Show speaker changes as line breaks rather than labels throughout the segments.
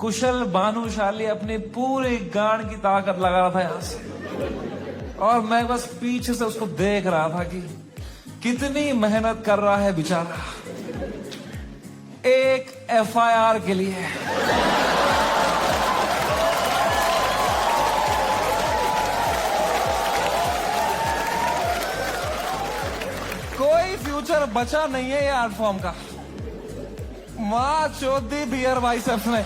कुशल भानुशाली अपनी पूरी गांड की ताकत लगा रहा था यहां से, और मैं बस पीछे से उसको देख रहा था कि कितनी मेहनत कर रहा है बेचारा एक एफआईआर के लिए। कोई फ्यूचर बचा नहीं है ये आर्ट फॉर्म का। मां चौधी बियर बाइसेप्स ने।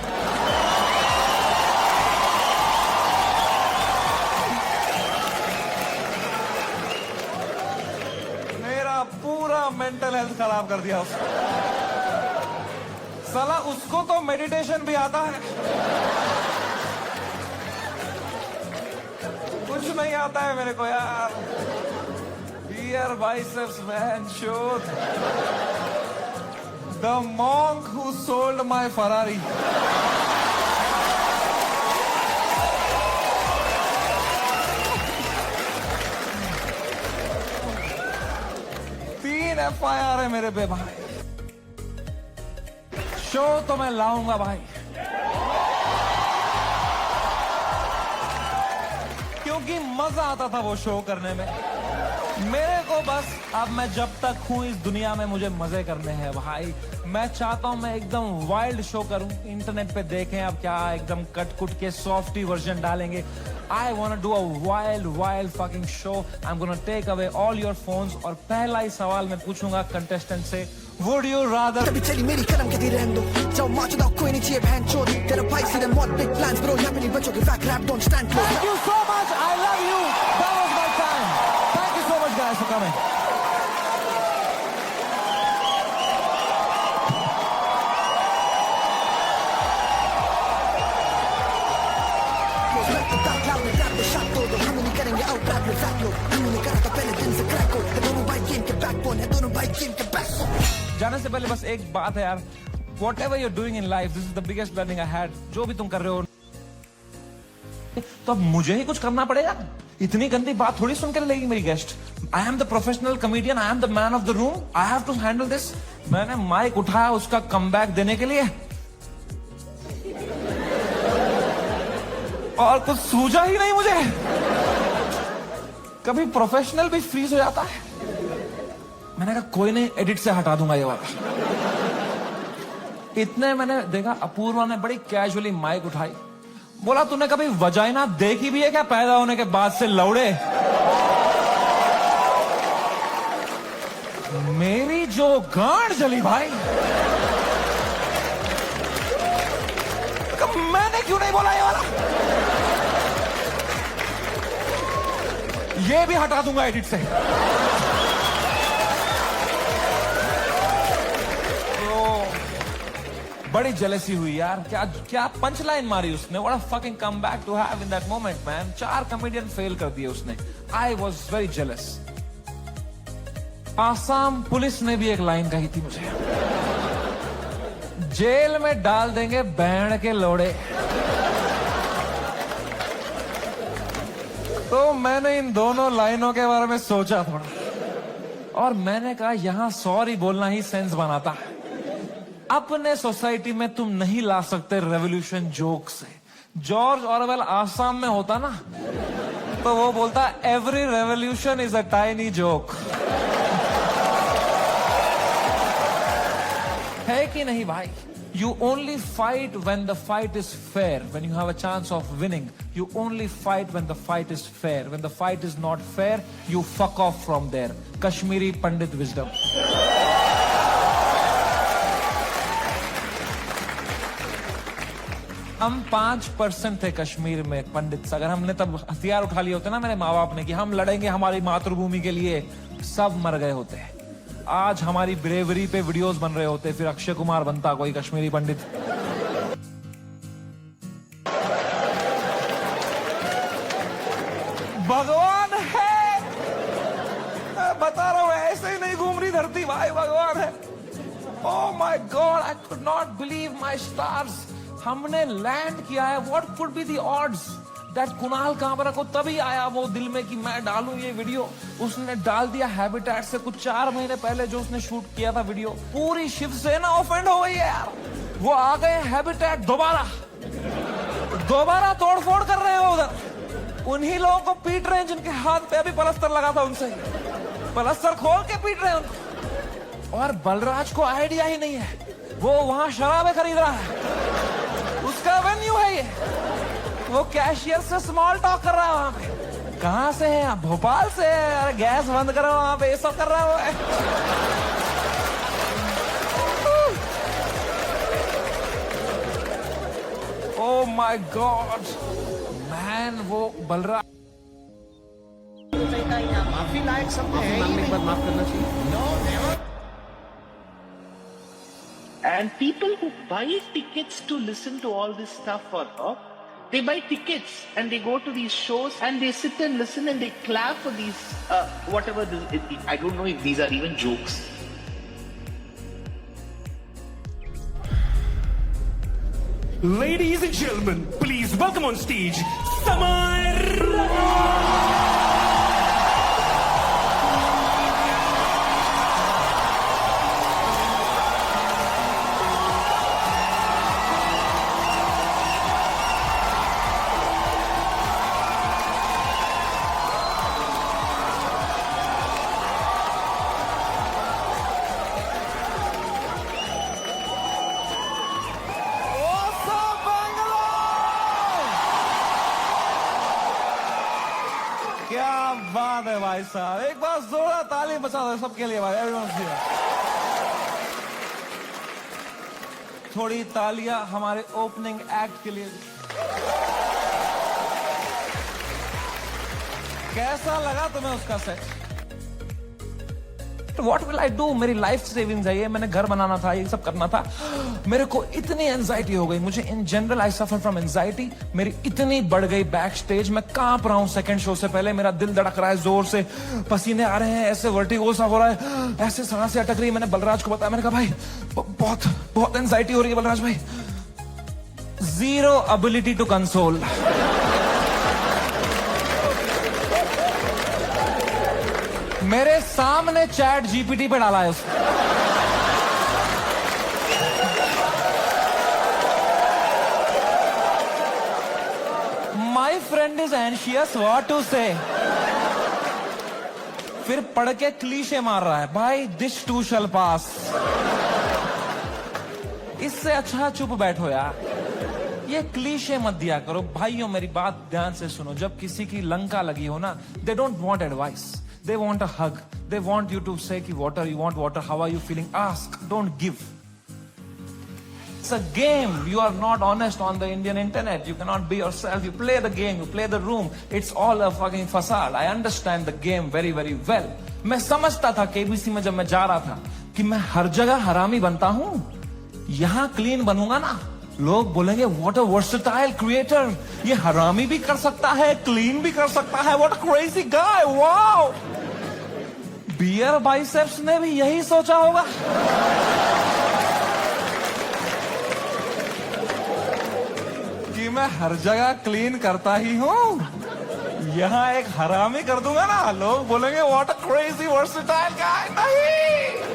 मेरा पूरा मेंटल हेल्थ खराब कर दिया उसने। साला उसको तो मेडिटेशन भी आता है, कुछ नहीं आता है मेरे को यार। बियर बाइसेप्स मैन शोध। The monk who sold my Ferrari. तीन एफआईआर है मेरे पे भाई। शो तो मैं लाऊंगा भाई, क्योंकि मजा आता था वो शो करने में मेरे को। बस अब मैं जब तक हूं इस दुनिया में मुझे मजे करने हैं भाई। मैं चाहता हूं मैं एकदम वाइल्ड शो करूं, इंटरनेट पे देखें अब क्या एकदम कट कुट के सॉफ्टी वर्जन डालेंगे। I want to do a wild fucking show. I am gonna take away all your phones, और पहला ही सवाल मैं पूछूंगा कंटेस्टेंट से, वुड यू रादर।
तभी चली मेरी कलम के दिरेंदो जाओ माचुदा कोई नहीं चाहिए बहन चोद तेरा भाई से व्हाट बिग प्लान्स ब्रो यहाँ पे नहीं बचोगे fake rap don't stand close.
Thank you so much, I love you, that was my time. Thank you so much guys for coming. जाने से पहले बस एक बात है यार, whatever you're doing in life, this is the biggest learning I had। जो भी तुम कर रहे हो तो अब मुझे ही कुछ करना पड़ेगा। इतनी गंदी बात थोड़ी सुन कर लेगी मेरी guest. I am the professional comedian, I am the man of the room, I have to handle this. मैंने माइक उठाया उसका कमबैक देने के लिए, और कुछ सूझा ही नहीं मुझे। कभी प्रोफेशनल भी फ्रीज हो जाता है। मैंने कहा कोई नहीं, एडिट से हटा दूंगा ये वाला। इतने मैंने देखा अपूर्वा ने बड़ी कैजुअली माइक उठाई, बोला तूने कभी वजाइना देखी भी है क्या पैदा होने के बाद से लौड़े। मेरी जो गांड जली भाई, मैंने क्यों नहीं बोला ये वाला। ये भी हटा दूंगा एडिट से। बड़ी जेलसी हुई यार। क्या क्या पंच लाइन मारी उसने। What a fucking comeback to have in that moment man. 4 comedian fail कर दिए उसने। I was very jealous. Assam police ने भी एक लाइन कही थी मुझे, जेल में डाल देंगे बैंड के लोड़े। तो मैंने इन दोनों लाइनों के बारे में सोचा थोड़ा, और मैंने कहा यहां सॉरी बोलना ही सेंस बनाता है। अपने सोसाइटी में तुम नहीं ला सकते रेवोल्यूशन जोक से। जॉर्ज ऑरवेल आसाम में होता ना तो वो बोलता every revolution is a tiny joke. है कि नहीं भाई। You only fight when the fight is fair, when you have a chance of winning. You only fight when the fight is fair, when the fight is not fair you fuck off from there. Kashmiri Pandit wisdom. हम 5% थे कश्मीर में पंडित। अगर हमने तब हथियार उठा लिए होते ना मेरे माँ बाप ने कि हम लड़ेंगे हमारी मातृभूमि के लिए, सब मर गए होते। आज हमारी ब्रेवरी पे वीडियोस बन रहे होते, फिर अक्षय कुमार बनता कोई कश्मीरी पंडित। भगवान है, बता रहा हूं ऐसे ही नहीं घूम रही धरती भाई, भगवान है। Oh my God, I could not believe my stars. हमने लैंड किया है। What could be the odds that Kunal Kamra को तभी आया वो दिल में कि मैं डालूं ये वीडियो। उसने डाल दिया हैबिटेट से कुछ 4 महीने पहले जो उसने शूट किया था वीडियो। पूरी शिवसेना ऑफेंड हो गई है यार। वो आ गए हैबिटेट दोबारा। दोबारा तोड़फोड़ कर रहे हो उधर। उन्हीं लोगों को पीट रहे हैं जिनके हाथ पे अभी पलस्तर लगा था, उनसे पलस्तर खोल के पीट रहे हैं उनको। और बलराज को आइडिया ही नहीं है, वो वहां शराबें खरीद रहा है, उसका वेन्यू है ये। वो कैशियर से स्मॉल टॉक कर रहा है वहां पे। कहां से है आप? भोपाल से है। अरे गैस बंद करो, वहां पे ये सब कर रहा है। Oh my God, man, वो बलराज
माफी लायक सब है ही नहीं।
माफ करना चाहिए।
And people who buy tickets to listen to all this stuff for her, they buy tickets and they go to these shows and they sit and listen and they clap for these whatever this, I don't know if these are even jokes.
Ladies and gentlemen, please welcome on stage Samar.
क्या बात है भाई साहब, एक बार जोरदार ताली बजा दो सबके लिए भाई, एवरीवन हियर। थोड़ी तालियां हमारे ओपनिंग एक्ट के लिए। कैसा लगा तुम्हें उसका set? What will I do? मेरी लाइफ सेविंग्स है ये, मैंने घर बनाना था, ये सब करना था। मेरे को इतनी एंजाइटी हो गई, मुझे in general I suffer from anxiety. मेरी इतनी बढ़ गई बैक स्टेज, मैं कांप रहा हूं सेकंड शो से पहले, मेरा दिल धड़क रहा है जोर से, पसीने आ रहे हैं, ऐसे वर्टिगो सा हो रहा है, ऐसे सांसें अटक रही है। मैंने बलराज को बताया, मैंने कहा भाई बहुत बहुत एंजाइटी हो रही है बलराज भाई। Zero ability to console. मेरे सामने चैट जीपीटी पे डाला है उसने। My friend is anxious what to say. फिर पढ़ के क्लीशे मार रहा है, भाई दिस टू शैल पास। इससे अच्छा चुप बैठो यार, ये क्लीशे मत दिया करो भाइयों। मेरी बात ध्यान से सुनो, जब किसी की लंका लगी हो ना, they don't want advice, they want a hug, they want you to say ki water, you want water, how are you feeling, ask, don't give. It's a game, you are not honest on the Indian internet, you cannot be yourself, you play the game, you play the room, it's all a fucking facade. I understand the game very very well. मैं समझता था KBC में जब मैं जा रहा था कि मैं हर जगह हरामी बनता हूं, यहां क्लीन बनूंगा ना, लोग बोलेंगे व्हाट अ वर्सेटाइल क्रिएटर, ये हरामी भी कर सकता है, क्लीन भी कर सकता है, what a crazy guy, wow. Beer Biceps ने भी यही सोचा होगा। कि मैं हर जगह क्लीन करता ही हूं, यहां एक हरामी कर दूंगा ना, लोग बोलेंगे व्हाट अ क्रेजी वर्सेटाइल गाय। नहीं,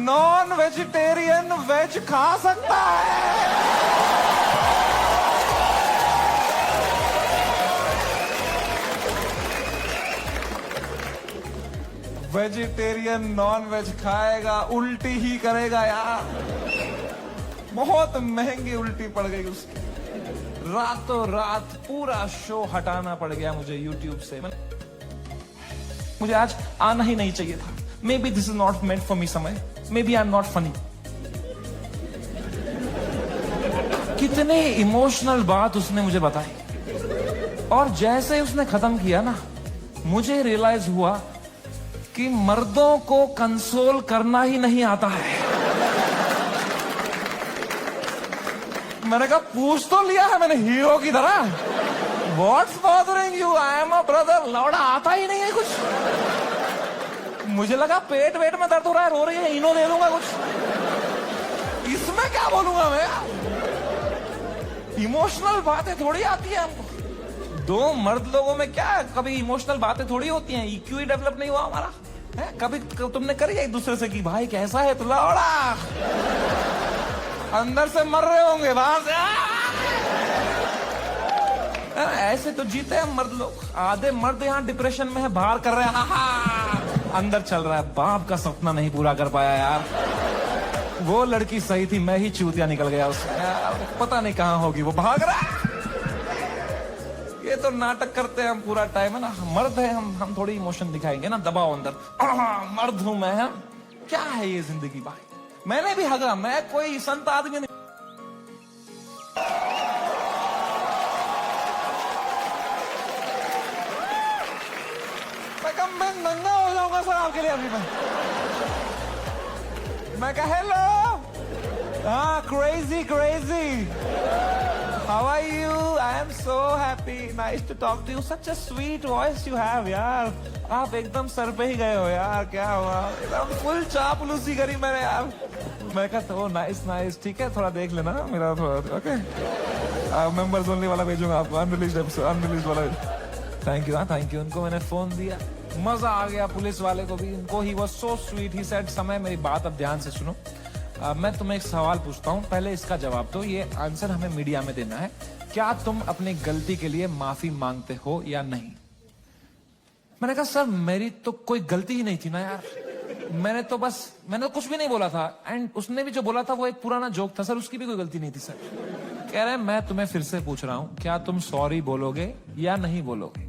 नॉन वेजिटेरियन वेज खा सकता है। वेजिटेरियन नॉन वेज खाएगा, उल्टी ही करेगा यार। बहुत महंगी उल्टी पड़ गई उसकी, रातों रात पूरा शो हटाना पड़ गया मुझे यूट्यूब से। मुझे आज आना ही नहीं चाहिए था। Maybe this is not meant for me समय, maybe I am not funny. कितने इमोशनल बात उसने मुझे बताई, और जैसे उसने खत्म किया ना, मुझे रियलाइज हुआ कि मर्दों को कंसोल करना ही नहीं आता है। मैंने कहा पूछ तो लिया है मैंने हीरो की तरह, what's bothering you, I am a brother. लौड़ा आता ही नहीं है कुछ। मुझे लगा पेट वेट में दर्द हो रहा है, रो रही है, इनो दे दूंगा कुछ, इसमें क्या बोलूंगा मैं। इमोशनल बातें थोड़ी आती है हमको। दो मर्द लोगों में क्या कभी इमोशनल बातें थोड़ी होती हैं। ईक्यू ही डेवलप नहीं हुआ हमारा है। कभी तुमने करी एक दूसरे से कि भाई कैसा है तू, लौड़ा अंदर से मर रहे होंगे बाहर से ऐसे तो जीते हैं मर्द लोग, आधे मर्द यहाँ डिप्रेशन में है, बाहर कर रहे हैं हा हा। अंदर चल रहा है बाप का सपना नहीं पूरा कर पाया यार, वो लड़की सही थी, मैं ही चूतिया निकल गया उससे यार, पता नहीं कहाँ होगी वो, भाग रहा है। ये तो नाटक करते हैं हम पूरा टाइम है ना, मर्द है हम थोड़ी इमोशन दिखाएंगे ना, दबाओ अंदर, मर्द हूं मैं, है क्या है ये जिंदगी भाई। मैंने भी हगा, मैं कोई संत आदमी नहीं। मैं नंगा हो जाऊंगा सर आपके लिए अभी मैं कहा हेलो, हाँ crazy crazy, how are you, I am so happy, nice to talk to you, such a sweet voice you have यार, आप एकदम सर पे ही गए हो यार, क्या हुआ, एकदम फुल चापलूसी करी मैंने यार। मैं कहता हूँ नाइस नाइस, ठीक है थोड़ा देख लेना मेरा थोड़ा, ओके मेंबर्स ओनली वाला भेजूंगा आपको, अनरिलीज वाला। थैंक यू, हाँ थैंक यू, उनको मैंने फोन दिया, मजा आ गया, पुलिस वाले को भी, उनको he was so sweet, he said समय, मेरी बात अब ध्यान से सुनो, मैं तुम्हें एक सवाल पूछता हूँ, पहले इसका जवाब दो, ये आंसर हमें मीडिया में देना है, क्या तुम अपनी गलती के लिए माफी मांगते हो या नहीं। मैंने कहा सर मेरी तो कोई गलती ही नहीं थी ना यार, मैंने तो कुछ भी नहीं बोला था, एंड उसने भी जो बोला था वो एक पुराना जोक था सर, उसकी भी कोई गलती नहीं थी सर। कह रहे मैं तुम्हें फिर से पूछ रहा हूं, क्या तुम सॉरी बोलोगे या नहीं बोलोगे।